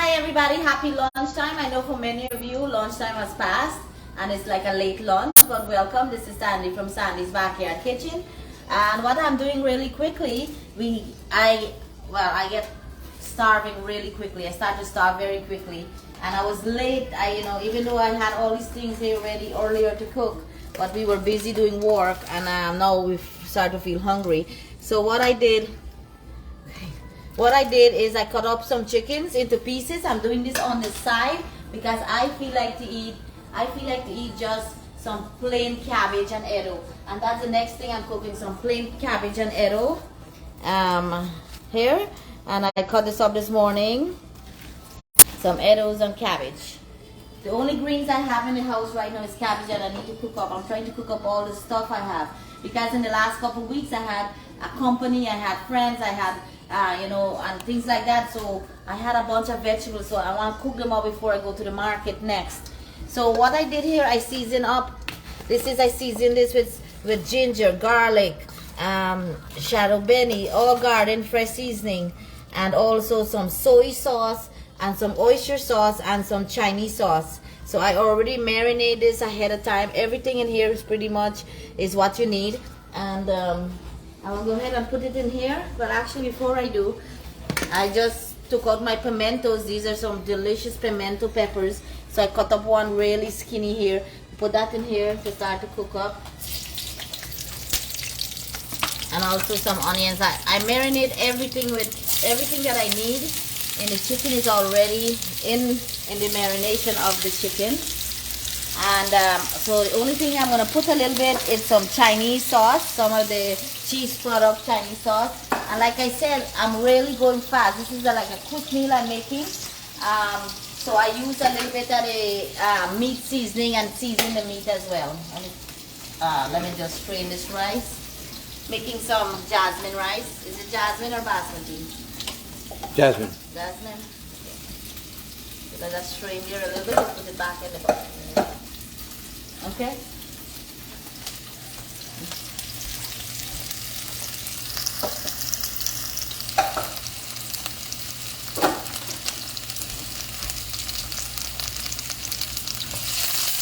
Hi everybody, happy lunchtime. I know for many of you lunchtime has passed and it's like a late lunch, but welcome. This is Sandy from Sandy's Backyard Kitchen. And what I'm doing really quickly, I get starving really quickly. I start to starve very quickly, and I was late. Even though I had all these things here ready earlier to cook, but we were busy doing work, and now we start to feel hungry. So what I did is I cut up some chickens into pieces. I'm doing this on the side because I feel like to eat just some plain cabbage and eddo, and that's the next thing I'm cooking, some plain cabbage and eddo here. And I cut this up this morning, some eddos and cabbage. The only greens I have in the house right now is cabbage, and I need to cook up. I'm trying to cook up all the stuff I have because in the last couple of weeks I had a company, I had friends, I had and things like that. So I had a bunch of vegetables, so I want to cook them up before I go to the market next. So what I did here, I seasoned this with ginger, garlic, shadow benny, all garden fresh seasoning, and also some soy sauce and some oyster sauce and some Chinese sauce. So I already marinate this ahead of time. Everything in here is pretty much is what you need, and I will go ahead and put it in here. But actually, before I do, I just took out my pimentos. These are some delicious pimento peppers. So I cut up one really skinny here. Put that in here to start to cook up. And also some onions. I marinate everything with everything that I need. And the chicken is already in the marination of the chicken. And so the only thing I'm going to put a little bit is some Chinese sauce, some of the cheese product Chinese sauce. And like I said, I'm really going fast. This is like a quick meal I'm making. So I use a little bit of the meat seasoning and season the meat as well. Let me just strain this rice. Making some jasmine rice. Is it jasmine or basmati? Jasmine. Jasmine. So let us strain here a little bit and put it back in the bowl. Okay.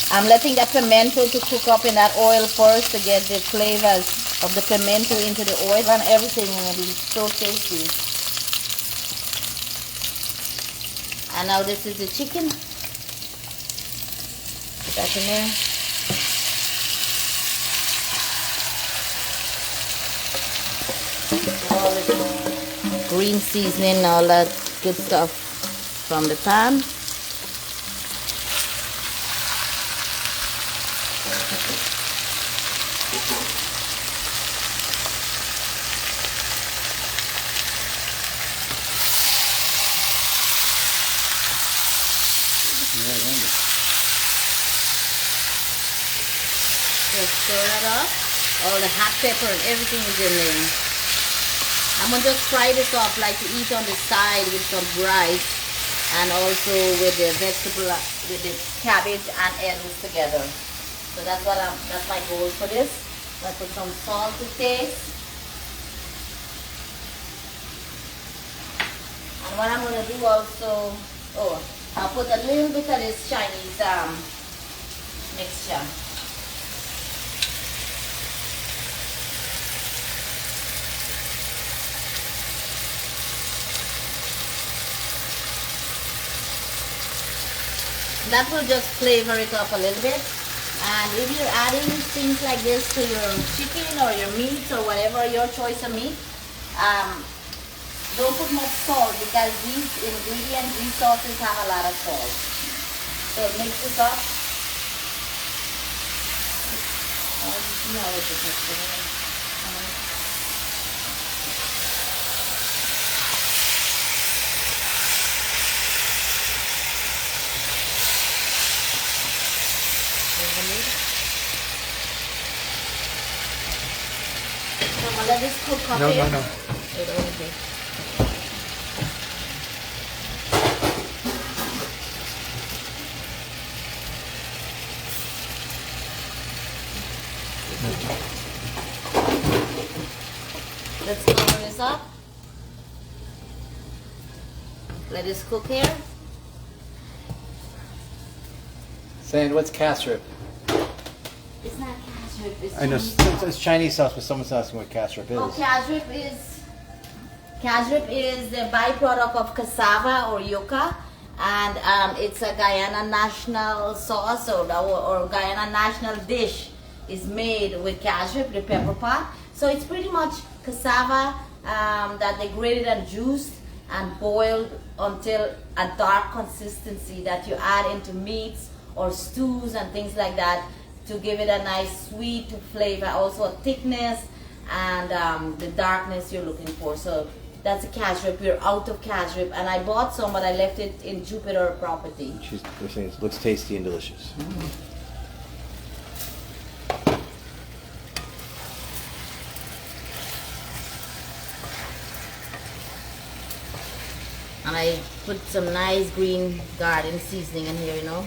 I'm letting that pimento to cook up in that oil first to get the flavors of the pimento into the oil, and everything will be so tasty. And now this is the chicken. Put that in there. All the green seasoning, all that good stuff from the pan. Just stir it up. All the hot pepper and everything is in there. I'm going to just fry this up like to eat on the side with some rice, and also with the vegetable, with the cabbage and eddos together. So that's my goal for this. I put some salt to taste. And what I'm going to do also, I'll put a little bit of this Chinese mixture. That will just flavor it up a little bit. And if you're adding things like this to your chicken or your meat or whatever, your choice of meat, don't put much salt because these ingredients, these sauces have a lot of salt. So mix this up. So I'm gonna let this cook up here. No. Okay. Let's cover this up. Let this cook here. Saying, what's casserip? It's not casserip. It's I know Chinese. it's Chinese sauce, but someone's asking what casserip is. Oh, casserip is the byproduct of cassava or yucca, and it's a Guyana national sauce or Guyana national dish is made with casserip, the pepper pot. So it's pretty much cassava that they grated and juiced and boiled until a dark consistency that you add into meats or stews and things like that to give it a nice sweet flavor, also a thickness and the darkness you're looking for. So that's a casserip. We're out of casserip, and I bought some, but I left it in Jupiter property. They're saying it looks tasty and delicious. And I put some nice green garden seasoning in here, you know.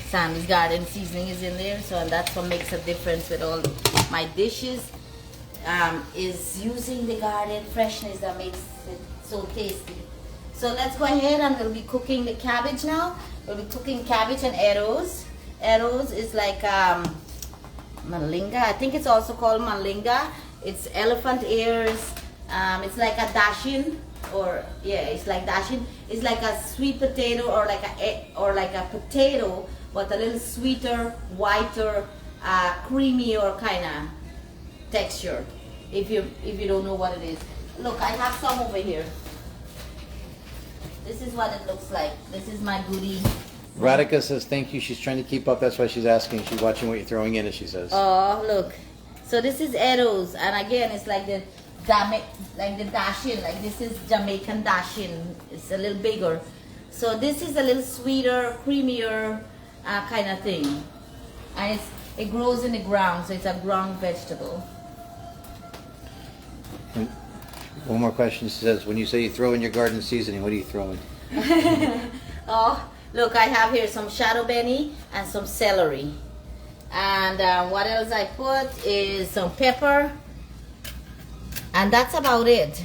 Sammy's garden seasoning is in there, so that's what makes a difference with all my dishes. Is using the garden freshness that makes it so tasty. So let's go ahead and we'll be cooking the cabbage now. We'll be cooking cabbage and eddos. Eddos is like malinga. I think it's also called malinga. It's elephant ears. It's like a dashin, or yeah, it's like dashin. It's like a sweet potato or like a potato, but a little sweeter, whiter, creamy or kind of texture. If you don't know what it is, look, I have some over here. This is what it looks like. This is my goodie. Radhika says thank you. She's trying to keep up. That's why she's asking. She's watching what you're throwing in, as she says. Oh, look. So this is eddos, and again, it's like the dashin. Like this is Jamaican dashin. It's a little bigger. So this is a little sweeter, creamier kind of thing, and it grows in the ground, so it's a ground vegetable. One more question. She says, when you say you throw in your garden seasoning, what are you throwing? Oh, look, I have here some shadow benny and some celery. And what else I put is some pepper. And that's about it.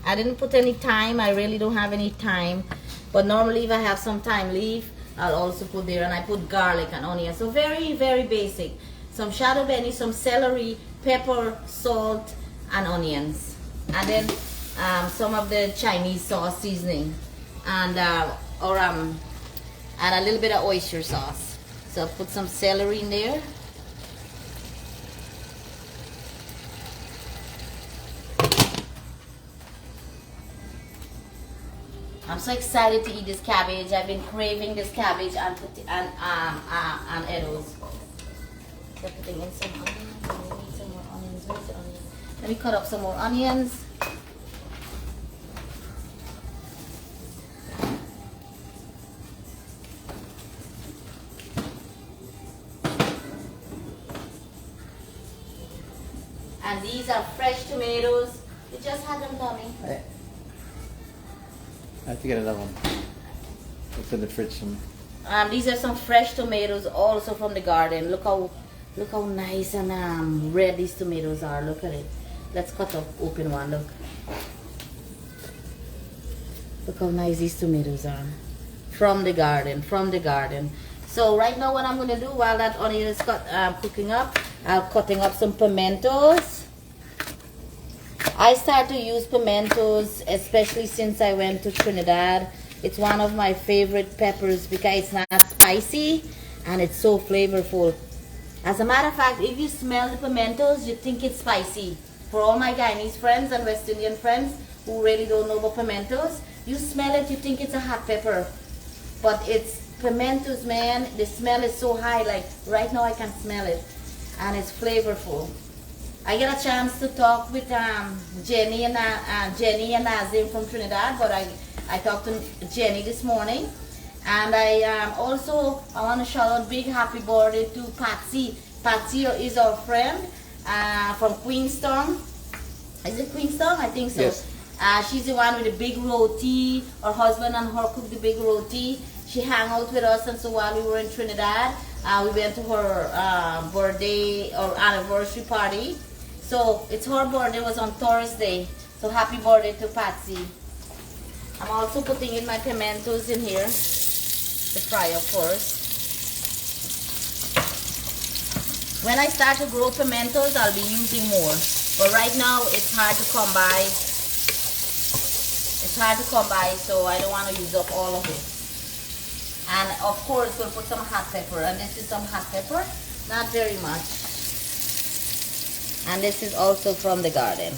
I didn't put any thyme. I really don't have any thyme. But normally if I have some thyme leaf, I'll also put there. And I put garlic and onion. So very, very basic. Some shadow benny, some celery, pepper, salt, and onions. And then some of the Chinese sauce seasoning, and and a little bit of oyster sauce. So I'll put some celery in there. I'm so excited to eat this cabbage. I've been craving this cabbage and eddos. So putting in some onions. We need some more onions. Where's the onion? Let me cut up some more onions. And these are fresh tomatoes. You just had them, Tommy. I have to get another one. It's in the fridge somewhere. These are some fresh tomatoes, also from the garden. Look how nice and red these tomatoes are. Look at it. Let's cut up open one. Look how nice these tomatoes are. From the garden. So right now what I'm going to do while that onion is cooking up, I'm cutting up some pimentos. I start to use pimentos, especially since I went to Trinidad. It's one of my favorite peppers because it's not spicy and it's so flavorful. As a matter of fact, if you smell the pimentos, you think it's spicy. For all my Guyanese friends and West Indian friends who really don't know about pimentos, you smell it, you think it's a hot pepper. But it's pimentos, man. The smell is so high, like right now I can smell it. And it's flavorful. I get a chance to talk with Jenny and Nazim from Trinidad, but I talked to Jenny this morning. And I want to shout out big happy birthday to Patsy. Patsy is our friend from Queenstown. Is it Queenstown? I think so. Yes. She's the one with the big roti. Her husband and her cook the big roti. She hung out with us, and so while we were in Trinidad, we went to her birthday or anniversary party. So it's her birthday was on Thursday. So happy birthday to Patsy. I'm also putting in my pimentos in here to fry, of course. When I start to grow pimentos, I'll be using more. But right now, it's hard to come by. It's hard to come by, so I don't want to use up all of it. And of course, we'll put some hot pepper. And this is some hot pepper. Not very much. And this is also from the garden.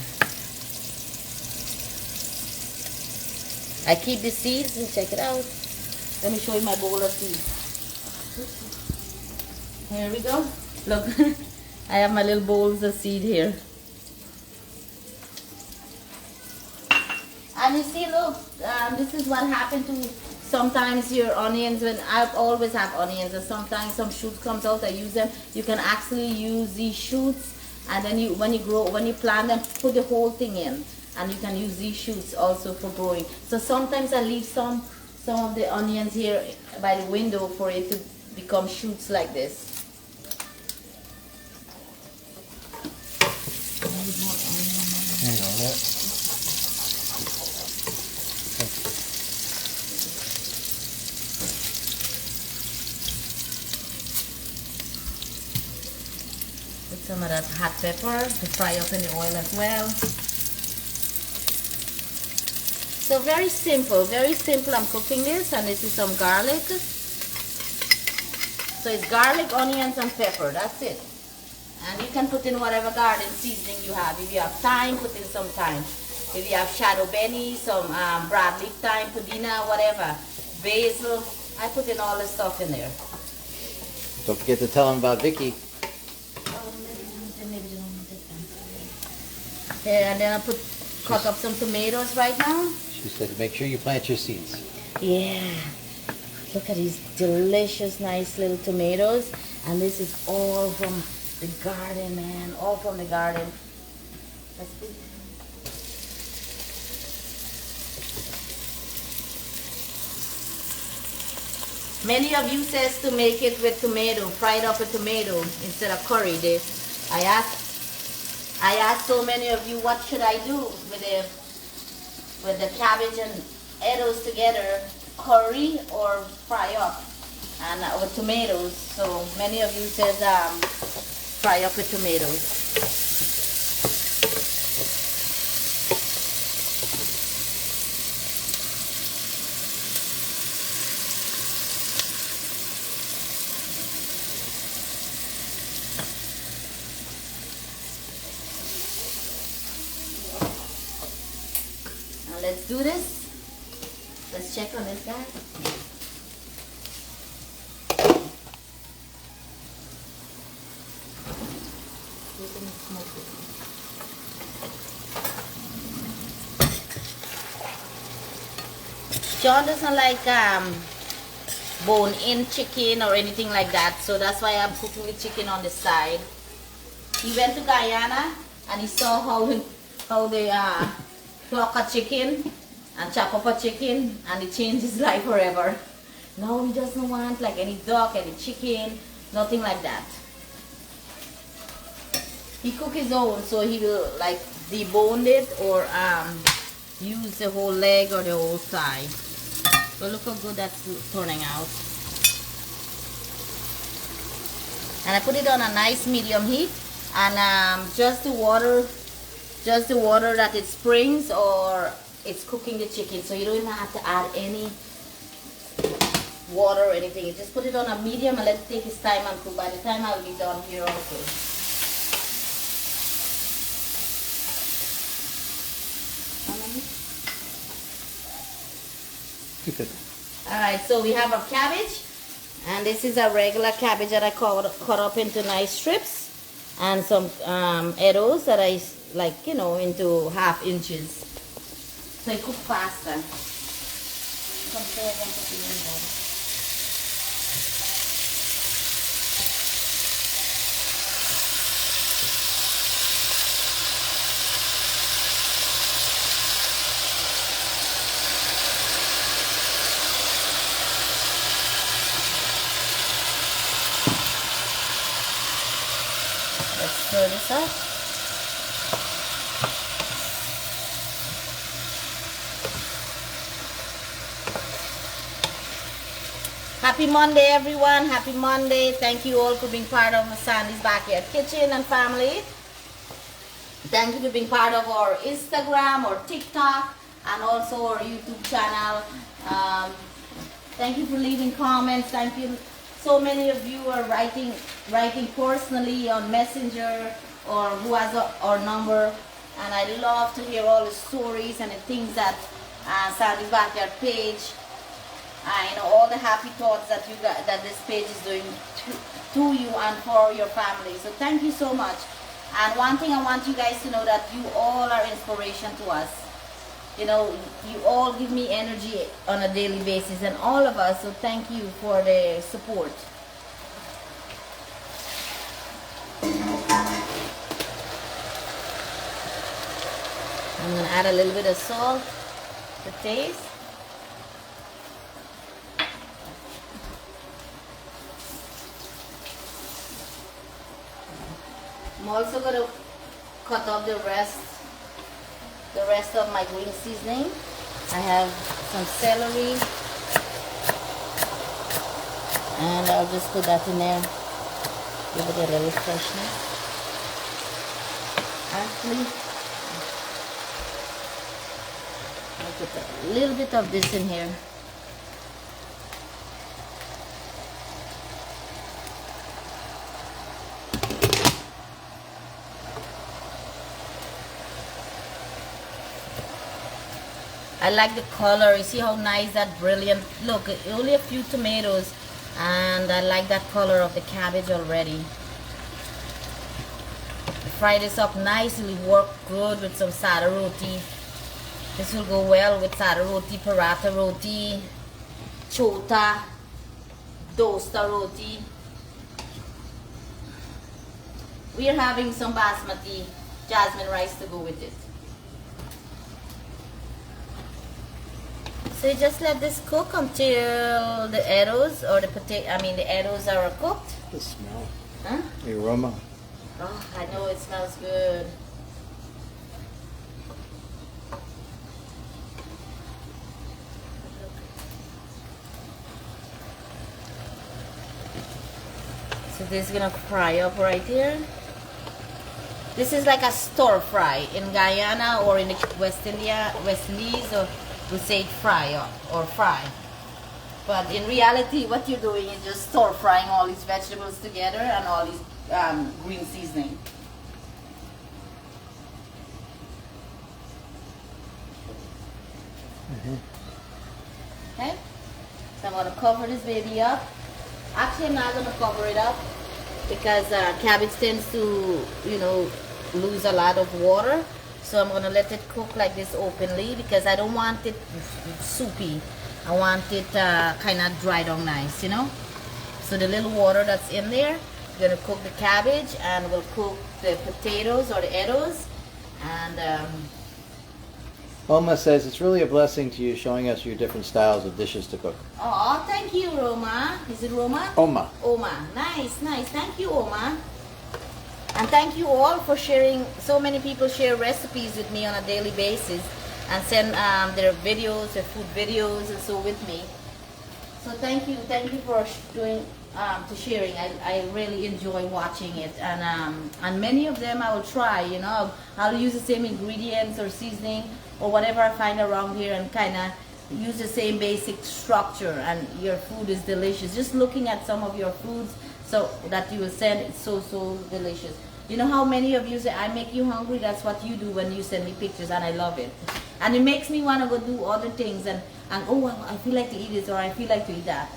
I keep the seeds and check it out. Let me show you my bowl of seeds. Here we go. Look, I have my little bowls of seed here. And you see, look, this is what happened to sometimes your onions. When I always have onions, and sometimes some shoots comes out, I use them. You can actually use these shoots, and then when you plant them, put the whole thing in, and you can use these shoots also for growing. So sometimes I leave some of the onions here by the window for it to become shoots like this. Hang on that. Put some of that hot pepper to fry up in the oil as well. So very simple I'm cooking this, and this is some garlic. So it's garlic, onions and pepper, that's it. And you can put in whatever garden seasoning you have. If you have thyme, put in some thyme. If you have shadow benny, some broad leaf thyme, pudina, whatever. Basil, I put in all the stuff in there. Don't forget to tell them about Vicky. Yeah, and then I cut up some tomatoes right now. She said make sure you plant your seeds. Yeah. Look at these delicious, nice little tomatoes. And this is all from the garden, man. All from the garden. Let's see. Many of you says to make it with tomato, fried up with tomato instead of curry. I asked so many of you, what should I do with the cabbage and eddos together, curry or fry up, and with tomatoes. So many of you says fry up with tomatoes. Let's do this. Let's check on this guy. John doesn't like bone-in chicken or anything like that, so that's why I'm cooking the chicken on the side. He went to Guyana and he saw how they pluck a chicken and chop up a chicken, and it changed his life forever. Now he doesn't want like any duck, any chicken, nothing like that. He cook his own, so he will like debone it or use the whole leg or the whole thigh. So look how good that's turning out. And I put it on a nice medium heat, and just the water that it springs or it's cooking the chicken, so you don't even have to add any water or anything. You just put it on a medium and let it take its time and cook. By the time I'll be done here also. Alright, so we have a cabbage, and this is a regular cabbage that I cut up into nice strips, and some eddos that I like, you know, into 1/2 inches. So it cook faster. Let's stir this up. Happy Monday, everyone. Happy Monday. Thank you all for being part of Sandy's Backyard Kitchen and family. Thank you for being part of our Instagram or TikTok and also our YouTube channel. Thank you for leaving comments. Thank you. So many of you are writing personally on Messenger or who has our number. And I love to hear all the stories and the things that Sandy's Backyard page, all the happy thoughts that that this page is doing to you and for your family. So thank you so much. And one thing I want you guys to know, that you all are inspiration to us. You know, you all give me energy on a daily basis, and all of us. So thank you for the support. I'm going to add a little bit of salt to taste. I'm also going to cut off the rest of my green seasoning. I have some celery, and I'll just put that in there. Give it a little freshness. Actually, I'll put a little bit of this in here. I like the color. You see how nice that brilliant look. Only a few tomatoes, and I like that color of the cabbage already. Fry this up nicely. Work good with some sada roti. This will go well with sada roti, paratha roti, chota, dosta roti. We are having some basmati jasmine rice to go with it. So you just let this cook until the eddos or the the eddos are cooked. The smell. Huh? The aroma. Oh, I know it smells good. So this is gonna fry up right here. This is like a stir fry in Guyana or in the West Indies, or we say fry or fry. But in reality, what you're doing is just stir frying all these vegetables together and all these green seasoning. Okay, so I'm going to cover this baby up. Actually, I'm not going to cover it up because cabbage tends to, lose a lot of water. So I'm going to let it cook like this openly because I don't want it soupy. I want it kind of dried down nice, So the little water that's in there, we're going to cook the cabbage, and we'll cook the potatoes or the eddos. And Oma says it's really a blessing to you, showing us your different styles of dishes to cook. oh, thank you, Roma. Is it Roma? Oma. Oma. Nice. Thank you, Oma. And thank you all for sharing. So many people share recipes with me on a daily basis and send their videos, their food videos, and so with me. So thank you for doing sharing. I really enjoy watching it, and many of them I will try. I'll use the same ingredients or seasoning or whatever I find around here, and kind of use the same basic structure, and your food is delicious. Just looking at some of your foods so that you will send, it's so delicious. You know how many of you say I make you hungry? That's what you do when you send me pictures, and I love it. And it makes me want to go do other things and oh, I feel like to eat this, or I feel like to eat that.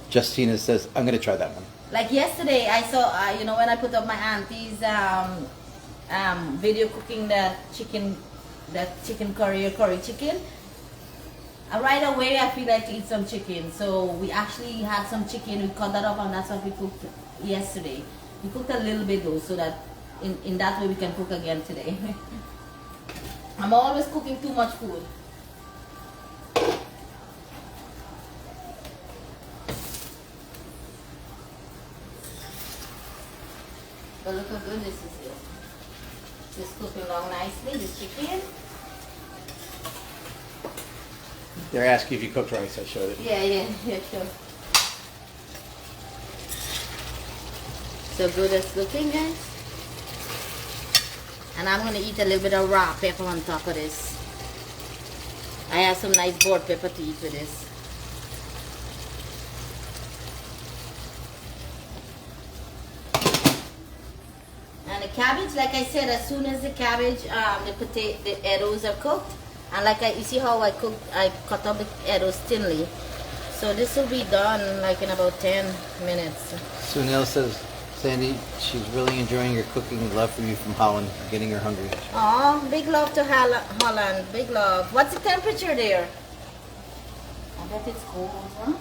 Justina says, I'm going to try that one. Like yesterday, I saw, when I put up my auntie's video cooking that chicken curry or curry chicken, right away I feel like to eat some chicken. So we actually had some chicken, we cut that up, and that's what we cooked yesterday. We cooked a little bit though, so that in that way we can cook again today. I'm always cooking too much food. But look how good this is here. Just cooking along nicely, this chicken. They're asking if you cooked rice. I showed it. Yeah, sure. so good it's looking, guys. And I'm gonna eat a little bit of raw pepper on top of this. I have some nice board pepper to eat with this. And the cabbage, like I said, as soon as the cabbage, the eddos are cooked, and you see how I cut up the eddos thinly. So this will be done like in about 10 minutes. Sunil says, Sandy, she's really enjoying your cooking. Love for you from Holland, getting her hungry. Oh, big love to Holland, big love. What's the temperature there? I bet it's cold, huh?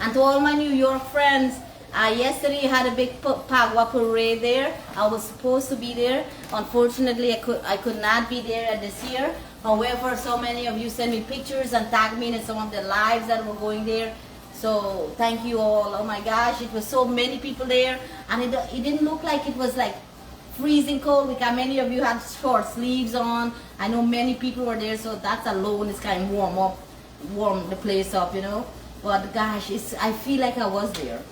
And to all my New York friends, yesterday had a big Pagua parade there. I was supposed to be there. Unfortunately, I could not be there this year. However, so many of you sent me pictures and tagged me in some of the lives that were going there. So thank you all. Oh my gosh, it was so many people there, and it didn't look like it was like freezing cold because many of you had short sleeves on. I know many people were there, so that alone is kind of warm the place up, you know. But gosh, I feel like I was there.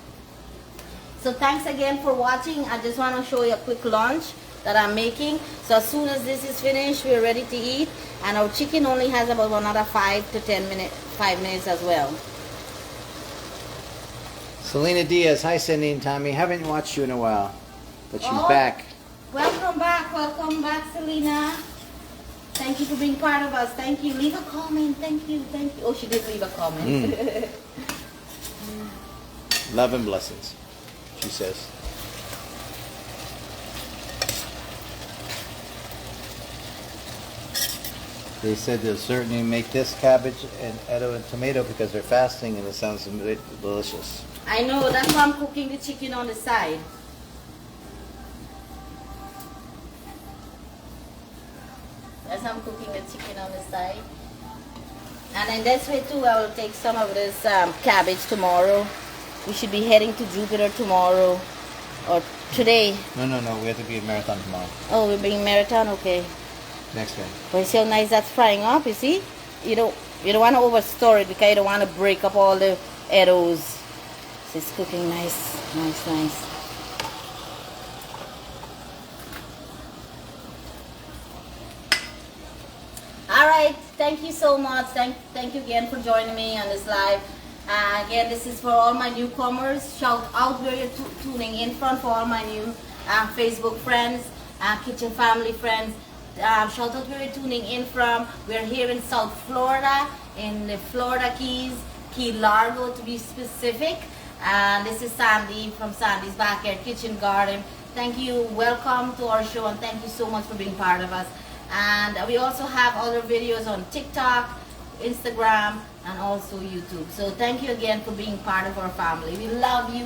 So thanks again for watching. I just want to show you a quick lunch that I'm making. So as soon as this is finished, we're ready to eat. And our chicken only has about another 5 minutes as well. Selena Diaz, hi Cindy and Tommy. Haven't watched you in a while, but she's back. Welcome back, Selena. Thank you for being part of us. Thank you. Leave a comment. Thank you. Oh, she did leave a comment. Love and blessings, she says. They said they'll certainly make this cabbage and eddo and tomato because they're fasting, and it sounds delicious. I know, that's why I'm cooking the chicken on the side. That's why I'm cooking the chicken on the side. And in this way too, I will take some of this cabbage tomorrow. We should be heading to Jupiter tomorrow. Or today. No, we have to be at Marathon tomorrow. Oh, we're being Marathon? Okay. Next day. But you see how nice that's frying up, you see? You don't want to overstore it because you don't want to break up all the eddos. So it's cooking nice. Alright, thank you so much. Thank you again for joining me on this live. Again, this is for all my newcomers. Shout out where you're tuning in from for all my new Facebook friends, kitchen family friends. Shout out where you're tuning in from. We're here in South Florida, in the Florida Keys, Key Largo to be specific. And this is Sandy from Sandy's Backyard Kitchen Garden. Thank you, welcome to our show, and thank you so much for being part of us. And we also have other videos on TikTok, Instagram, and also YouTube. So thank you again for being part of our family. We love you.